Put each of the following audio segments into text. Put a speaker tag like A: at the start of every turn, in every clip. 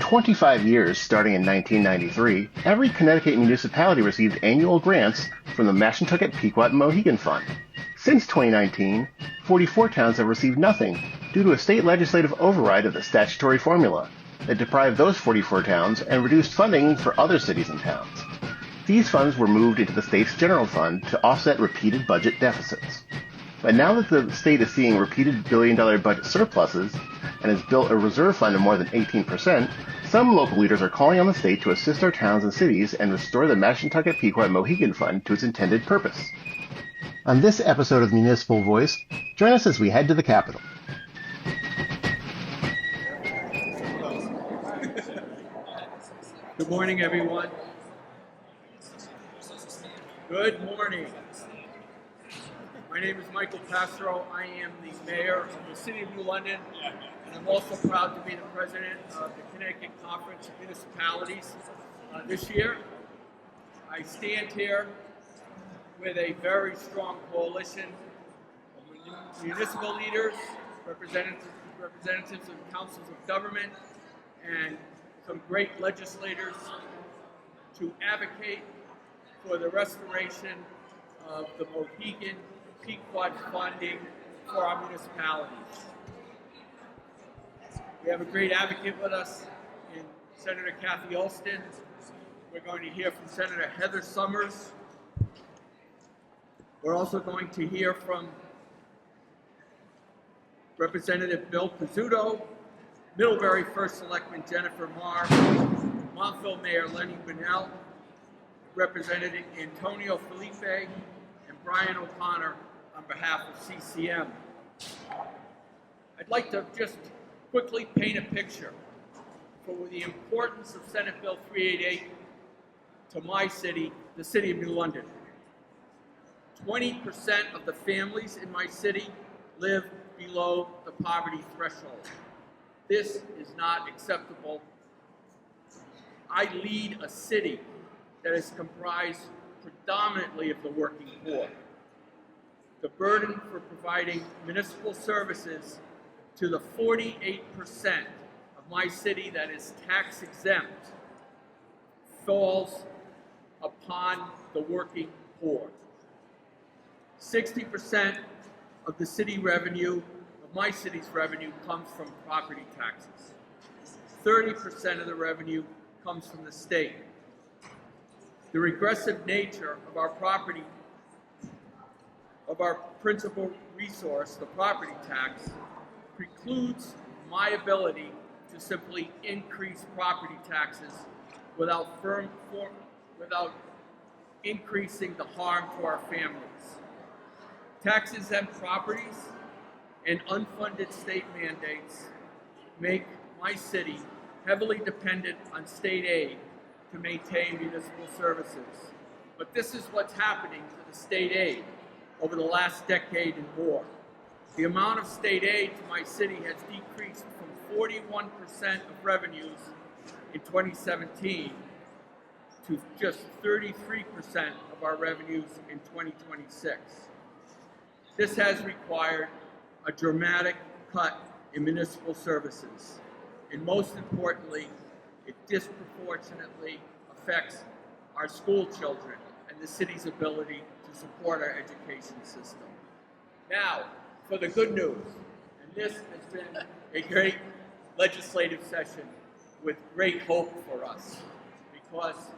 A: 25 years, starting in 1993, every Connecticut municipality received annual grants from the Mashantucket Pequot Mohegan Fund. Since 2019, 44 towns have received nothing due to a state legislative override of the statutory formula that deprived those 44 towns and reduced funding for other cities and towns. These funds were moved into the state's general fund to offset repeated budget deficits. But now that the state is seeing repeated billion-dollar budget surpluses and has built a reserve fund of more than 18%, some local leaders are calling on the state to assist our towns and cities and restore the Mashantucket Pequot Mohegan Fund to its intended purpose. On this episode of Municipal Voice, join us as we head to the Capitol.
B: Good morning, everyone. Good morning. My name is Michael Pastro. I am the mayor of the City of New London, and I'm also proud to be the president of the Connecticut Conference of Municipalities this year. I stand here with a very strong coalition of municipal leaders, representatives of councils of government, and some great legislators to advocate for the restoration of the Mohegan Pequot funding for our municipalities. We have a great advocate with us in Senator Kathy Olston. We're going to hear from Senator Heather Summers. We're also going to hear from Representative Bill Pizzuto, Middlebury First Selectman Jennifer Marr, Montville Mayor Lenny Bunnell, Representative Antonio Felipe, and Brian O'Connor on behalf of CCM. I'd like to just quickly paint a picture for the importance of Senate Bill 388 to my city, the City of New London. 20% of the families in my city live below the poverty threshold. This is not acceptable. I lead a city that is comprised predominantly of the working poor. The burden for providing municipal services to the 48% of my city that is tax exempt falls upon the working poor. 60% of the city revenue, of my city's revenue, comes from property taxes. 30% of the revenue comes from the state. The regressive nature of our property, of our principal resource, the property tax, precludes my ability to simply increase property taxes without increasing the harm to our families. Tax-exempt properties and unfunded state mandates make my city heavily dependent on state aid to maintain municipal services. But this is what's happening to the state aid over the last decade and more. The amount of state aid to my city has decreased from 41% of revenues in 2017 to just 33% of our revenues in 2026. This has required a dramatic cut in municipal services, and most importantly, it disproportionately affects our school children and the city's ability to support our education system. Now, for the good news, and this has been a great legislative session with great hope for us, because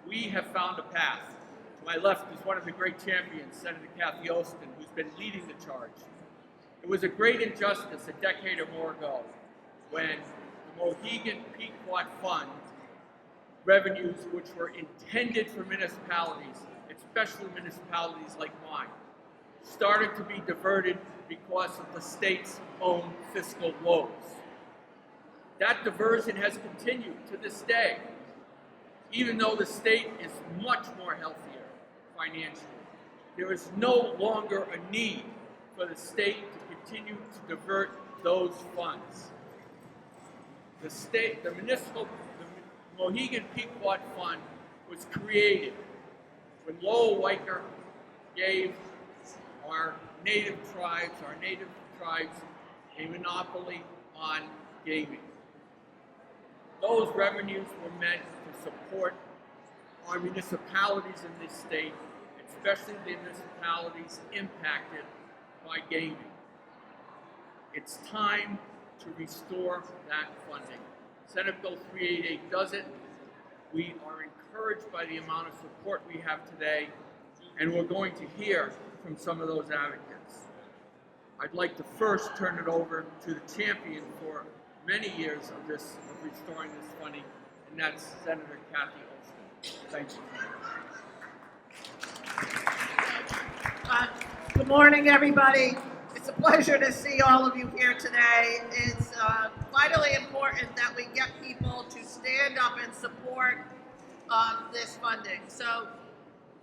B: we have found a path. To my left is one of the great champions, Senator Kathy Olston, who's been leading the charge. It was a great injustice a decade or more ago when the Mohegan Pequot Fund revenues, which were intended for municipalities, especially municipalities like mine, started to be diverted because of the state's own fiscal woes. That diversion has continued to this day, even though the state is much more healthier financially. There is no longer a need for the state to continue to divert those funds. The Mohegan Pequot Fund was created when Lowell Weicker gave our native tribes a monopoly on gaming. Those revenues were meant to support our municipalities in this state, especially the municipalities impacted by gaming. It's time to restore that funding. Senate Bill 388 does it. We are encouraged by the amount of support we have today, and we're going to hear from some of those advocates. I'd like to first turn it over to the champion for many years of restoring this funding, and that's Senator Kathy Olson. Thank you.
C: Good morning, everybody. It's a pleasure to see all of you here today. It's vitally important that we get people to stand up and support this funding. So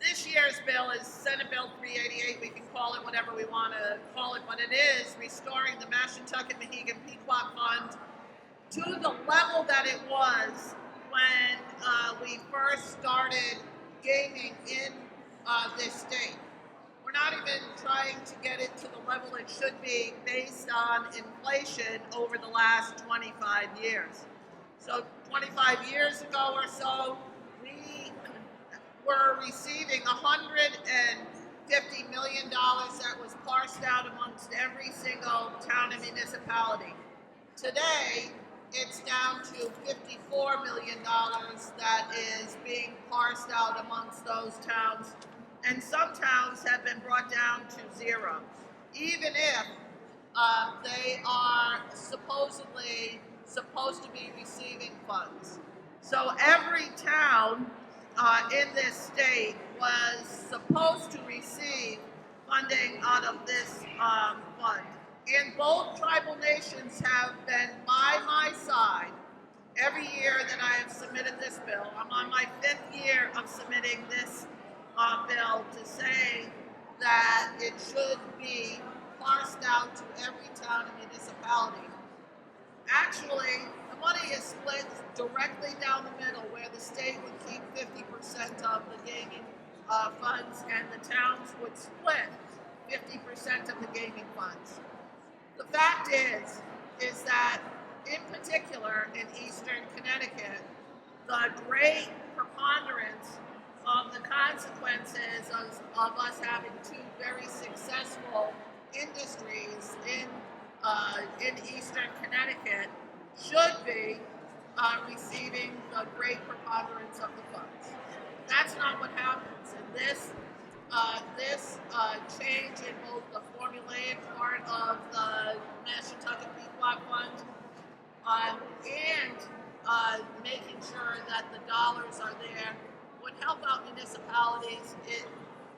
C: this year's bill is Senate Bill 388. We can call it whatever we want to call it, but it is restoring the Mashantucket Mohegan Pequot Fund to the level that it was when we first started gaming in this state. We're not even trying to get it to the level it should be based on inflation over the last 25 years. So 25 years ago or so, we were receiving $150 million that was parsed out amongst every single town and municipality. Today, it's down to $54 million that is being parsed out amongst those towns. And some towns have been brought down to zero, even if they are supposedly supposed to be receiving funds. So every town in this state was supposed to receive funding out of this fund. And both tribal nations have been by my side every year that I have submitted this bill. I'm on my 5th year of submitting this bill to say that it should be parsed out to every town and municipality. Actually, the money is split directly down the middle, where the state would keep 50% of the gaming funds and the towns would split 50% of the gaming funds. The fact is that in particular in Eastern Connecticut, the great preponderance of the consequences of us having two very successful industries in Eastern Connecticut should be receiving the great preponderance of the funds. That's not what happens. And this change in both the formulaic part of the Mashantucket Pequot Fund and making sure that the dollars are there would help out municipalities. It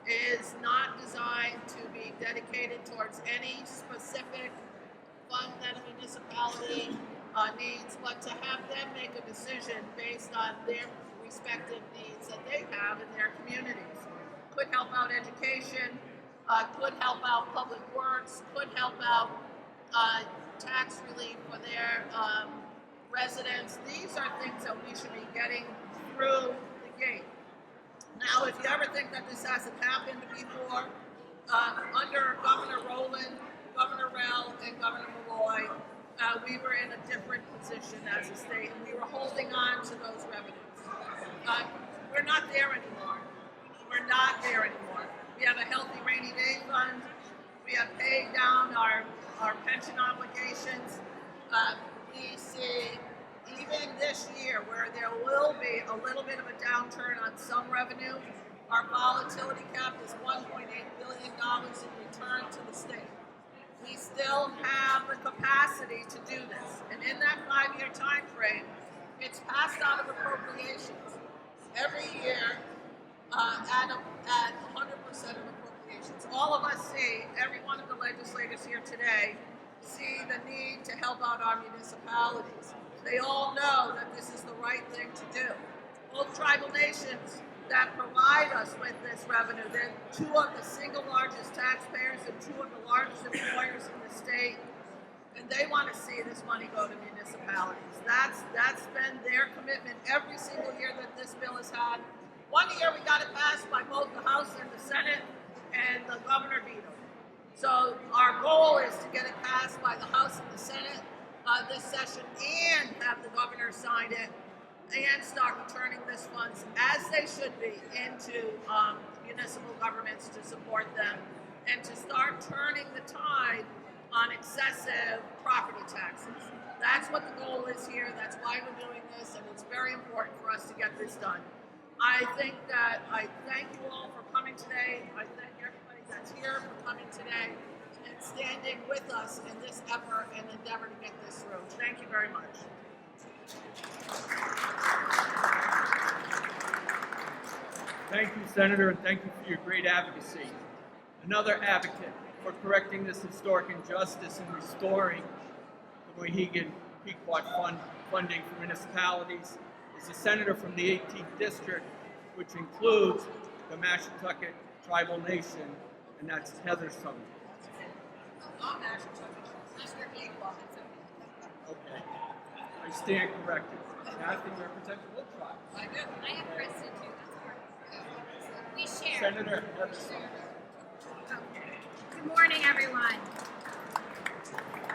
C: is not designed to be dedicated towards any specific fund that a municipality needs, but to have them make a decision based on their respective needs that they have in their communities. Could help out education, could help out public works, could help out tax relief for their residents. These are things that we should be getting through the gate. Now, if you ever think that this hasn't happened before, under Governor Rowland, Governor Rell, and Governor Malloy, we were in a different position as a state, and we were holding on to those revenues. We're not there anymore. We're not there anymore. We have a healthy rainy day fund. We have paid down our pension obligations. We see, even this year, where there will be a little bit of a downturn on some revenue, our volatility cap is $1.8 billion in return to the state. We still have the capacity to do this. And in that 5-year time frame, it's passed out of appropriations every year at 100% of appropriations. All of us see, every one of the legislators here today, see the need to help out our municipalities. They all know that this is the right thing to do. Both tribal nations that provide us with this revenue, they're two of the single largest taxpayers and two of the largest employers in the state, and they want to see this money go to municipalities. That's been their commitment every single year that this bill has had. One year we got it passed by both the House and the Senate, and the governor vetoed. So our goal is to get it passed by the House and the Senate this session and have the governor sign it and start returning these funds as they should be into municipal governments to support them and to start turning the tide on excessive property taxes. That's what the goal is here. That's why we're doing this, and it's very important for us to get this done. I thank you all for coming today. I thank everybody that's here for coming today and standing with us in this effort and endeavor to get this through. Thank you very much.
B: Thank you, Senator, and thank you for your great advocacy. Another advocate for correcting this historic injustice and restoring the Mohegan Pequot Fund funding for municipalities is a senator from the 18th District, which includes the Mashantucket Tribal Nation, and that's Heather Sumner. Okay, I stand corrected. Kathy represents both tribes.
D: I have Kristen too. That's part. We share.
B: Senator Heather Sumner.
D: Good morning, everyone.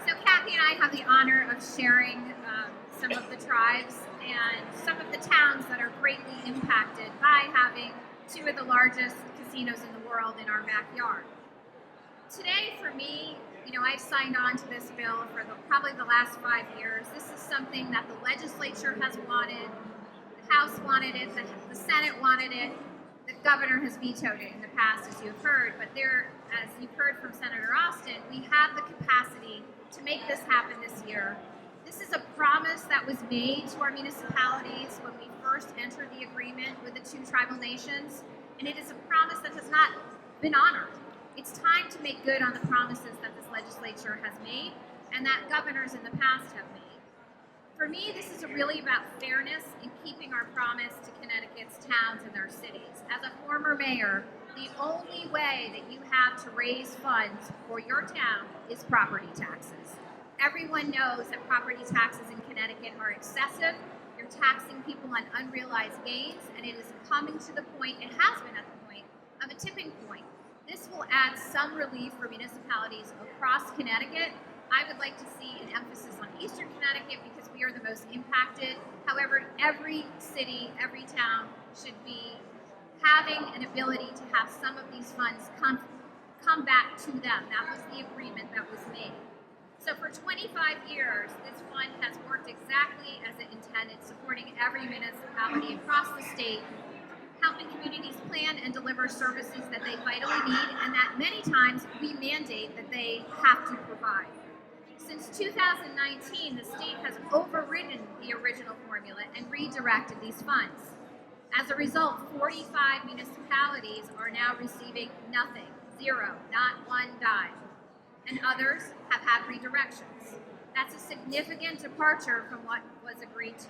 D: So Kathy and I have the honor of sharing some of the tribes and some of the towns that are greatly impacted by having two of the largest casinos in the world in our backyard. Today, for me, I've signed on to this bill for probably the last 5 years. This is something that the legislature has wanted, the House wanted it, the Senate wanted it, the governor has vetoed it in the past, as you've heard, but as you've heard from Senator Austin, we have the capacity to make this happen this year. This is a promise that was made to our municipalities when we first entered the agreement with the two tribal nations, and it is a promise that has not been honored. It's time to make good on the promises that this legislature has made and that governors in the past have made. For me, this is really about fairness and keeping our promise to Connecticut's towns and their cities. As a former mayor, the only way that you have to raise funds for your town is property taxes. Everyone knows that property taxes in Connecticut are excessive. You're taxing people on unrealized gains, and it is coming to the point, it has been at the point, of a tipping point. This will add some relief for municipalities across Connecticut. I would like to see an emphasis on Eastern Connecticut because we are the most impacted. However, every city, every town should be having an ability to have some of these funds come back to them. That was the agreement that was made. So for 25 years, this fund has worked exactly as it intended, supporting every municipality across the state, helping communities plan and deliver services that they vitally need and that many times we mandate that they have to provide. Since 2019, the state has overridden the original formula and redirected these funds. As a result, 45 municipalities are now receiving nothing, zero, not one dime, and others have had redirections. That's a significant departure from what was agreed to.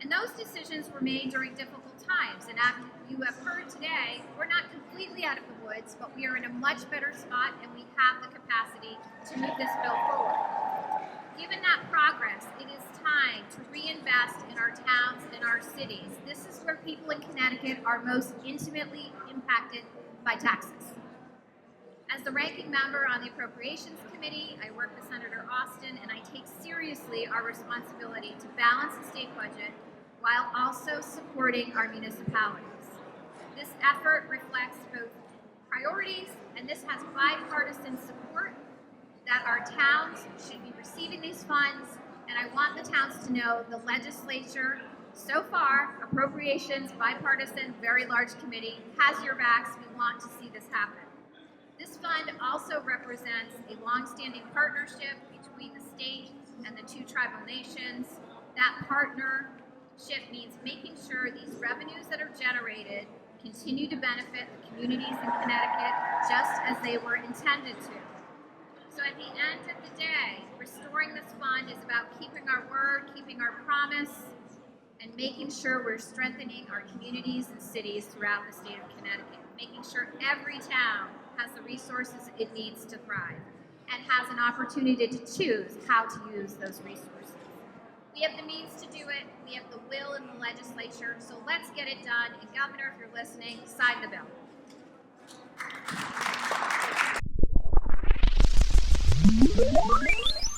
D: And those decisions were made during difficult times, and as you have heard today, we're not completely out of the woods, but we are in a much better spot and we have the capacity to move this bill forward. Given that progress, it is time to reinvest in our towns and our cities. This is where people in Connecticut are most intimately impacted by taxes. As the ranking member on the Appropriations Committee, I work with Senator Austin, and I take seriously our responsibility to balance the state budget while also supporting our municipalities. This effort reflects both priorities, and this has bipartisan support that our towns should be receiving these funds, and I want the towns to know the legislature, so far, Appropriations, bipartisan, very large committee, has your backs. We want to see this happen. This fund also represents a long-standing partnership between the state and the two tribal nations. That partnership means making sure these revenues that are generated continue to benefit the communities in Connecticut just as they were intended to. So at the end of the day, restoring this fund is about keeping our word, keeping our promise, and making sure we're strengthening our communities and cities throughout the state of Connecticut, making sure every town has the resources it needs to thrive and has an opportunity to choose how to use those resources. We have the means to do it, we have the will in the legislature, so let's get it done. And Governor, if you're listening, sign the bill.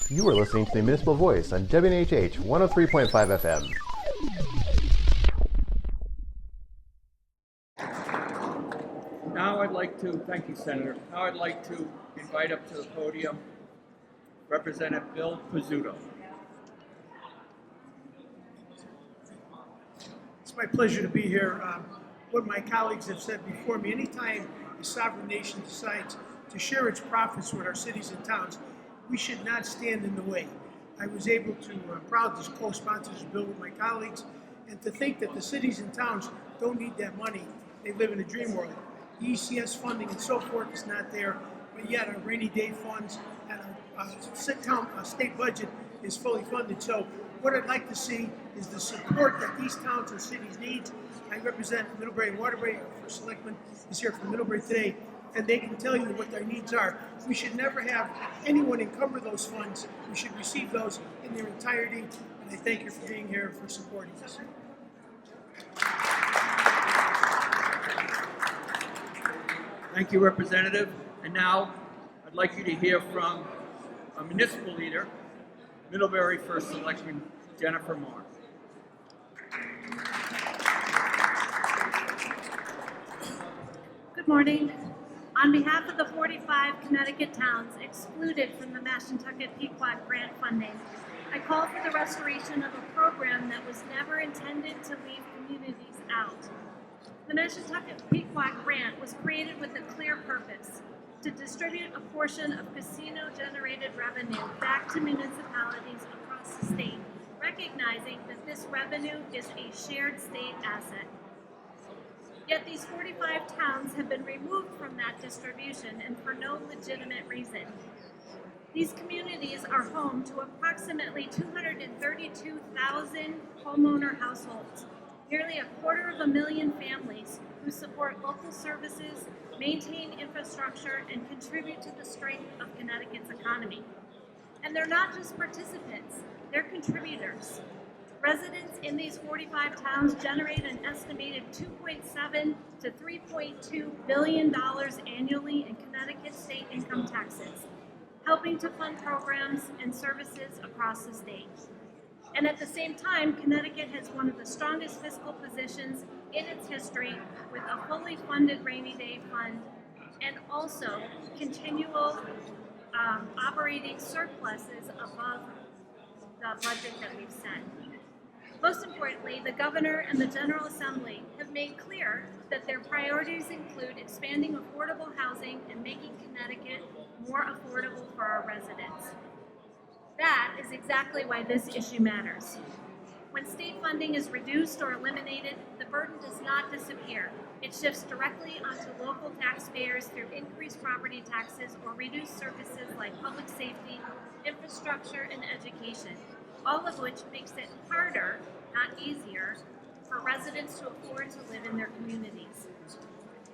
E: You are listening to the Municipal Voice on WNHH 103.5 FM.
B: Now I'd like to, thank you, Senator. Now I'd like to invite up to the podium Representative Bill Pizzuto.
F: It's my pleasure to be here. What my colleagues have said before me, anytime a sovereign nation decides to share its profits with our cities and towns, we should not stand in the way. I was able to proud to co-sponsor this bill with my colleagues, and to think that the cities and towns don't need that money. They live in a dream world. The ECS funding and so forth is not there, but yet our rainy day funds and our state budget is fully funded. So what I'd like to see is the support that these towns and cities need. I represent Middlebury and Waterbury. Our first selectman is here from Middlebury today, and they can tell you what their needs are. We should never have anyone encumber those funds. We should receive those in their entirety, and I thank you for being here and for supporting us.
B: Thank you, Representative. And now I'd like you to hear from a municipal leader, Middlebury First Selectman Jennifer Moore.
G: Good morning. On behalf of the 45 Connecticut towns excluded from the Mashantucket Pequot grant funding, I call for the restoration of a program that was never intended to leave communities out. The Mashantucket Pequot grant was created with a clear purpose: to distribute a portion of casino-generated revenue back to municipalities across the state, recognizing that this revenue is a shared state asset. Yet these 45 towns have been removed from that distribution, and for no legitimate reason. These communities are home to approximately 232,000 homeowner households, nearly 250,000 families who support local services, maintain infrastructure, and contribute to the strength of Connecticut's economy. And they're not just participants, they're contributors. Residents in these 45 towns generate an estimated $2.7 to $3.2 billion annually in Connecticut state income taxes, helping to fund programs and services across the state. And at the same time, Connecticut has one of the strongest fiscal positions in its history, with a fully funded rainy day fund and also continual operating surpluses above the budget that we've set. Most importantly, the Governor and the General Assembly have made clear that their priorities include expanding affordable housing and making Connecticut more affordable for our residents. That is exactly why this issue matters. When state funding is reduced or eliminated, the burden does not disappear. It shifts directly onto local taxpayers through increased property taxes or reduced services like public safety, infrastructure, and education, all of which makes it harder, not easier, for residents to afford to live in their communities.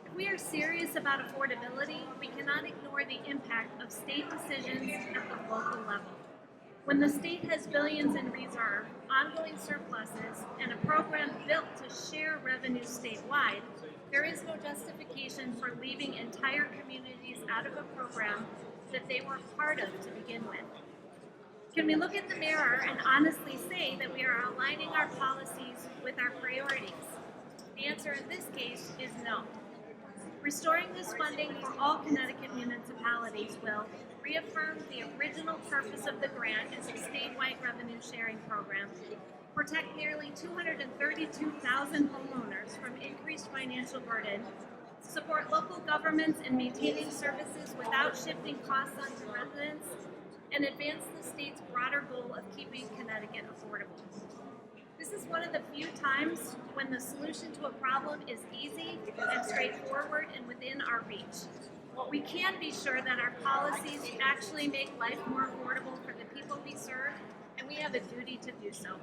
G: If we are serious about affordability, we cannot ignore the impact of state decisions at the local level. When the state has billions in reserve, ongoing surpluses, and a program built to share revenue statewide, there is no justification for leaving entire communities out of a program that they were part of to begin with. Can we look at the mirror and honestly say that we are aligning our policies with our priorities? The answer in this case is no. Restoring this funding for all Connecticut municipalities will reaffirm the original purpose of the grant as a statewide revenue sharing program, protect nearly 232,000 homeowners from increased financial burden, support local governments in maintaining services without shifting costs onto residents, and advance the state's broader goal of keeping Connecticut affordable. This is one of the few times when the solution to a problem is easy and straightforward and within our reach. We can be sure that our policies actually make life more affordable for the people we serve, and we have a duty to do so.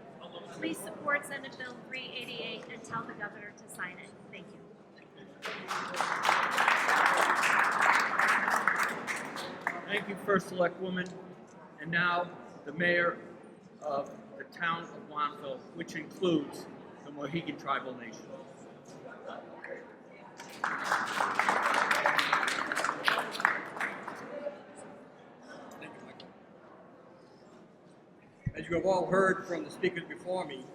G: Please support Senate Bill 388 and tell the Governor to sign it. Thank you.
B: Thank you, First Selectwoman. And now the Mayor of the town of Wanville, which includes the Mohegan Tribal Nation. As you have all heard from the speakers before me,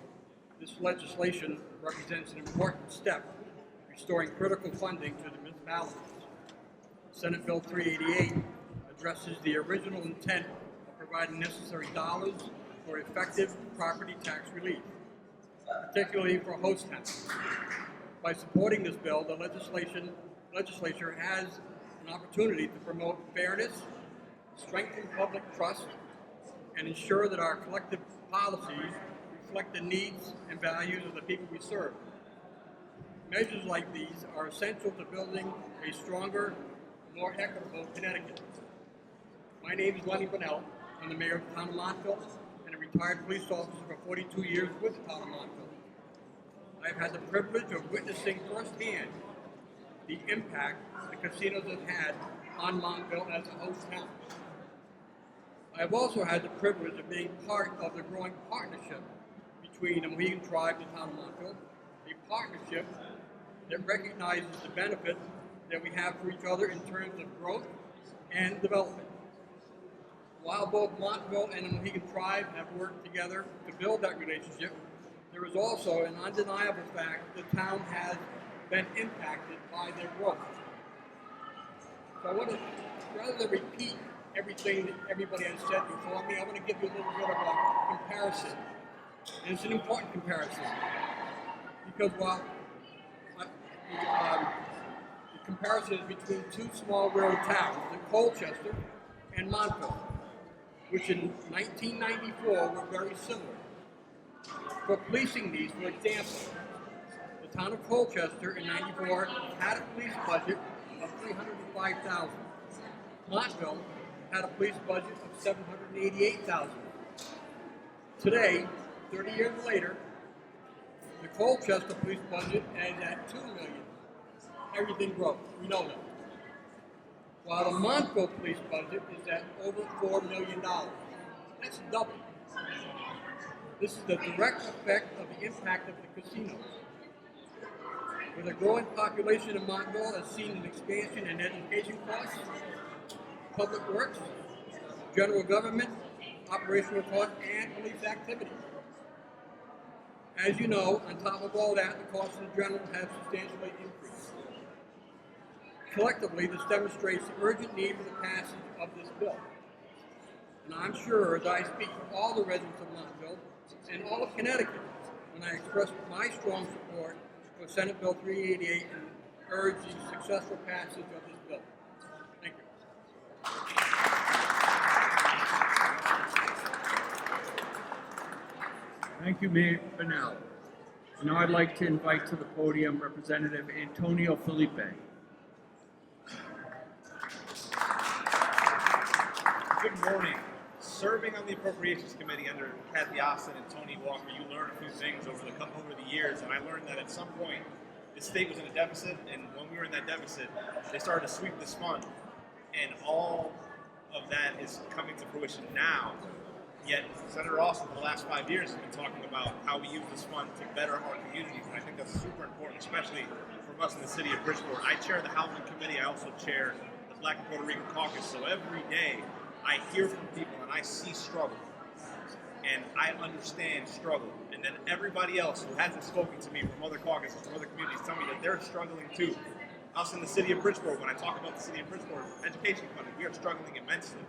B: this legislation represents an important step restoring critical funding to the municipalities. Senate Bill 388 addresses the original intent of providing necessary dollars for effective property tax relief, particularly for host towns. By supporting this bill, the legislature has an opportunity to promote fairness, strengthen public trust, and ensure that our collective policies reflect the needs and values of the people we serve. Measures like these are essential to building a stronger, more equitable Connecticut. My name is Lenny Bunnell. I'm the mayor of the town of Montville and a retired police officer for 42 years with the town of Montville. I've had the privilege of witnessing firsthand the impact the casinos have had on Montville as a host town. I've also had the privilege of being part of the growing partnership between the Mohegan tribe and the town of Montville, a partnership that recognizes the benefit that we have for each other in terms of growth and development. While both Montville and the Mohegan tribe have worked together to build that relationship, there is also an undeniable fact that the town has been impacted by their growth. So I want to, rather than repeat everything that everybody has said before me, I want to give you a little bit of a comparison. And it's an important comparison because while the comparison is between two small rural towns, Colchester and Montville, which in 1994 were very similar. For policing needs, for example, the town of Colchester in '94 had a police budget of $305,000. Montville had a police budget of $788,000. Today, 30 years later, the Colchester police budget is at $2 million. Everything grows. We know that. While the Montville police budget is at over $4 million. That's double. This is the direct effect of the impact of the casinos. With a growing population in Montville has seen an expansion in education costs, public works, general government, operational costs, and police activity. As you know, on top of all that, the costs in general have substantially increased. Collectively, this demonstrates the urgent need for the passage of this bill. And I'm sure that I speak for all the residents of Montville and all of Connecticut when I express my strong support for Senate Bill 388 and urge the successful passage of this bill. Thank you. Thank you, Mayor Bunnell. Now I'd like to invite to the podium Representative Antonio Felipe.
H: Good morning. Serving on the Appropriations Committee under Kathy Austin and Tony Walker, you learn a few things over the years, and I learned that at some point the state was in a deficit, and when we were in that deficit, they started to sweep this fund, and all of that is coming to fruition now. Yet Senator Austin for the last 5 years has been talking about how we use this fund to better our communities, and I think that's super important, especially from us in the city of Bridgeport. I chair the Housing Committee. I also chair the Black and Puerto Rican Caucus, so every day I hear from people and I see struggle, and I understand struggle. And then everybody else who hasn't spoken to me from other caucuses, from other communities, tell me that they're struggling too. Us in the city of Bridgeport, when I talk about the city of Bridgeport education funding, we are struggling immensely.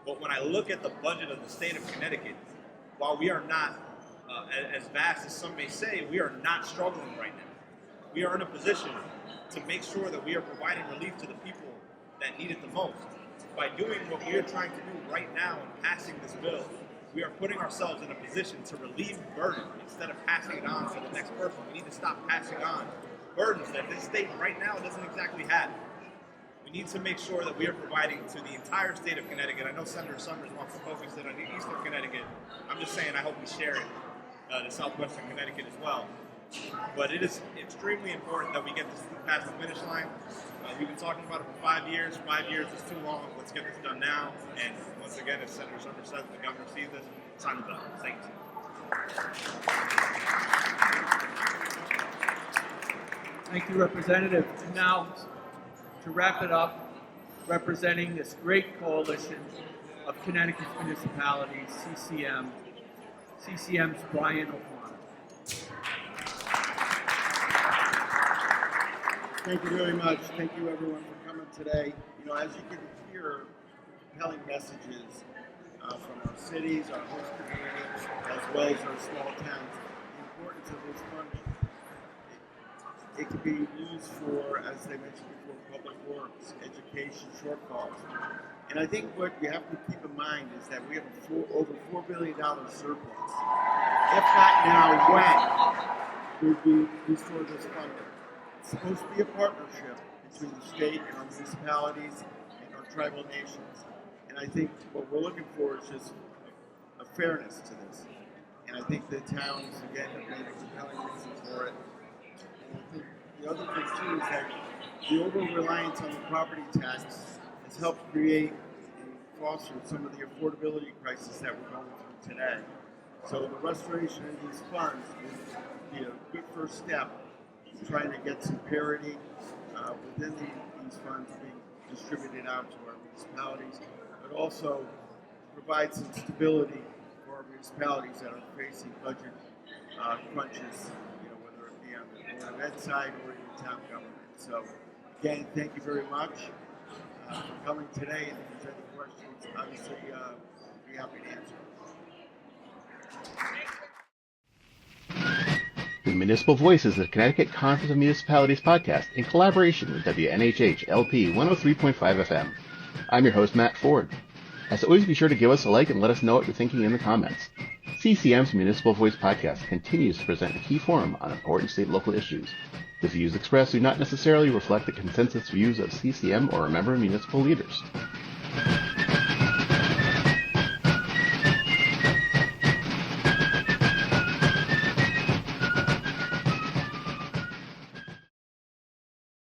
H: But when I look at the budget of the state of Connecticut, while we are not as vast as some may say, we are not struggling right now. We are in a position to make sure that we are providing relief to the people that need it the most. By doing what we are trying to do right now and passing this bill, we are putting ourselves in a position to relieve burden instead of passing it on to the next person. We need to stop passing on burdens that this state right now doesn't exactly have. We need to make sure that we are providing to the entire state of Connecticut. I know Senator Summers wants to focus it on the eastern Connecticut. I'm just saying I hope we share it to southwestern Connecticut as well. But it is extremely important that we get this past the finish line. We've been talking about it for 5 years. 5 years is too long. Let's get this done now. And once again, as Senator Summers says, the governor sees this. Sign the bill. Thank you.
B: Thank you, Representative. And now, to wrap it up, representing this great coalition of Connecticut's municipalities, CCM, CCM's Brian O'Connor.
I: Thank you very much. Thank you everyone for coming today. As you can hear, compelling messages from our cities, our host communities, as well as our small towns. The importance of this funding. It can be used for, as they mentioned before, public works, education, shortfalls. And I think what you have to keep in mind is that we have over $4 billion surplus. If not now, when would we restore this funding? It's supposed to be a partnership between the state and our municipalities and our tribal nations. And I think what we're looking for is just a fairness to this. And I think the towns, again, have made a compelling reason for it. And I think the other thing too is that the over-reliance on the property tax has helped create and foster some of the affordability crisis that we're going through today. So the restoration of these funds would be a good first step in trying to get some parity within these funds being distributed out to our municipalities, but also provide some stability for our municipalities that are facing budget crunches, whether it be on the Board of Ed side or in the town government. So again, thank you very much for coming today, and if there's any questions, obviously be happy to answer.
A: The Municipal Voice is the Connecticut Conference of Municipalities podcast in collaboration with WNHH LP 103.5 FM. I'm your host, Matt Ford. As always, be sure to give us a like and let us know what you're thinking in the comments. CCM's Municipal Voice podcast continues to present a key forum on important state and local issues. The views expressed do not necessarily reflect the consensus views of CCM or a member of municipal leaders.